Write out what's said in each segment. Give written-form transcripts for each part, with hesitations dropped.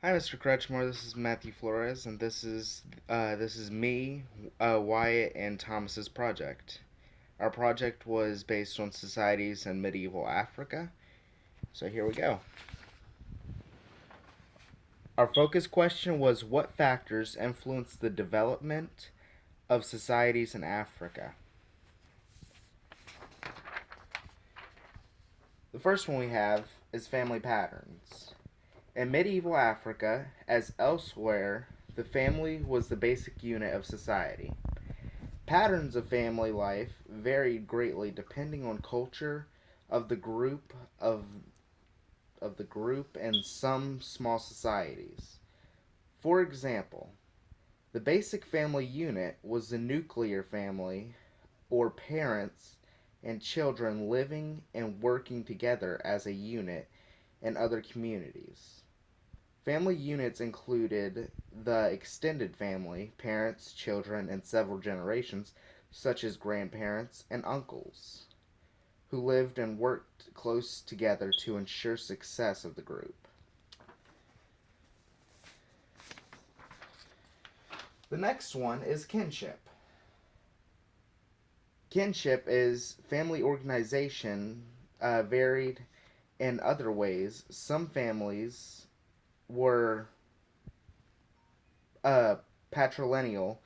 Hi, Mr. Kretschmar. This is Matthew Flores, and this is me, Wyatt, and Thomas's project. Our project was based on societies in medieval Africa. So here we go. Our focus question was what factors influence the development of societies in Africa. The first one we have is family patterns. In medieval Africa, as elsewhere, the family was the basic unit of society. Patterns of family life varied greatly depending on culture of the group of the group and some small societies. For example, the basic family unit was the nuclear family or parents and children living and working together as a unit in other communities. Family units included the extended family, parents, children, and several generations, such as grandparents and uncles, who lived and worked close together to ensure success of the group. The next one is kinship. Kinship is family organization varied in other ways. Some families were uh, patrilineal.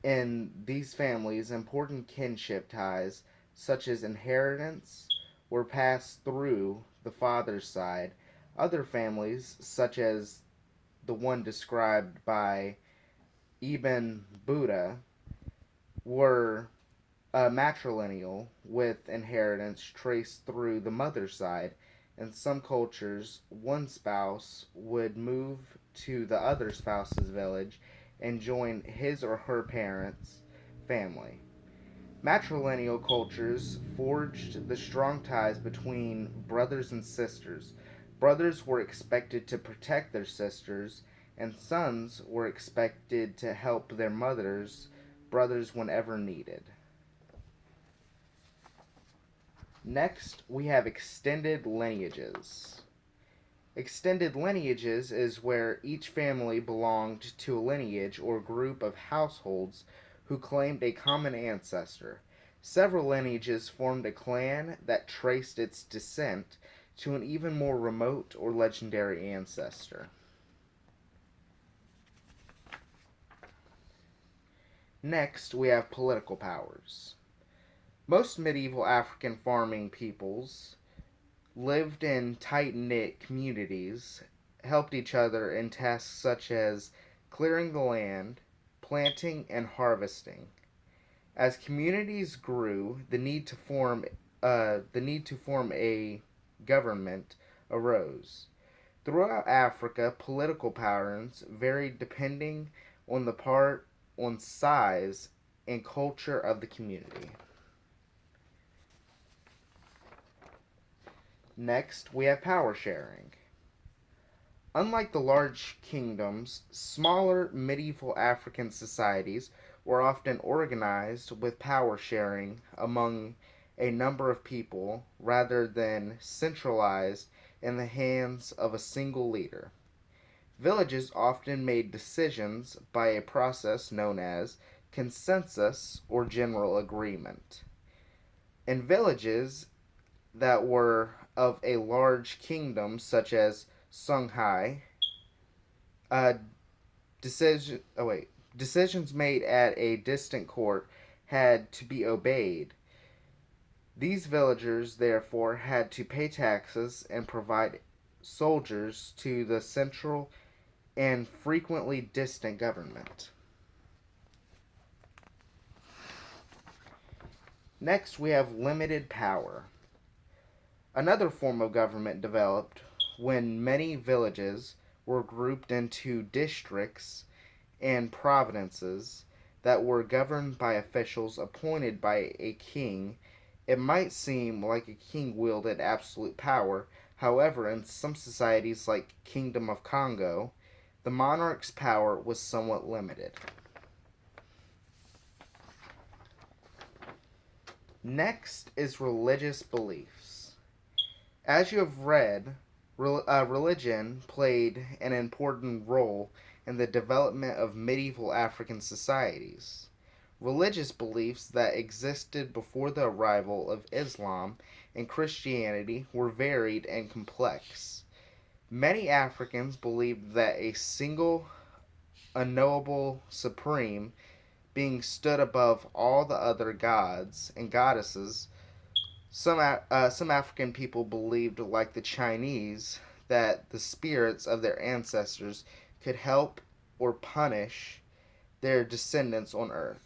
In these families, important kinship ties, such as inheritance, were passed through the father's side. Other families, such as the one described by Ibn Buddha, were matrilineal, with inheritance traced through the mother's side. In some cultures, one spouse would move to the other spouse's village and join his or her parents' family. Matrilineal cultures forged the strong ties between brothers and sisters. Brothers were expected to protect their sisters, and sons were expected to help their brothers whenever needed. Next, we have extended lineages. Extended lineages is where each family belonged to a lineage or group of households who claimed a common ancestor. Several lineages formed a clan that traced its descent to an even more remote or legendary ancestor. Next, we have political powers. Most medieval African farming peoples lived in tight knit communities, helped each other in tasks such as clearing the land, planting, and harvesting. As communities grew, the need to form a government arose. Throughout Africa, political patterns varied depending on the part, on size, and culture of the community. Next, we have power sharing. Unlike the large kingdoms, smaller medieval African societies were often organized with power sharing among a number of people rather than centralized in the hands of a single leader. Villages often made decisions by a process known as consensus or general agreement. In villages that were of a large kingdom, such as Songhai, uh, decisions made at a distant court had to be obeyed. These villagers therefore had to pay taxes and provide soldiers to the central and frequently distant government. Next, we have limited power. Another form of government developed when many villages were grouped into districts and provinces that were governed by officials appointed by a king. It might seem like a king wielded absolute power. However, in some societies like Kingdom of Congo, the monarch's power was somewhat limited. Next is religious beliefs. As you have read, Religion played an important role in the development of medieval African societies. Religious beliefs that existed before the arrival of Islam and Christianity were varied and complex. Many Africans believed that a single, unknowable supreme being stood above all the other gods and goddesses. Some African people believed, like the Chinese, that the spirits of their ancestors could help or punish their descendants on Earth.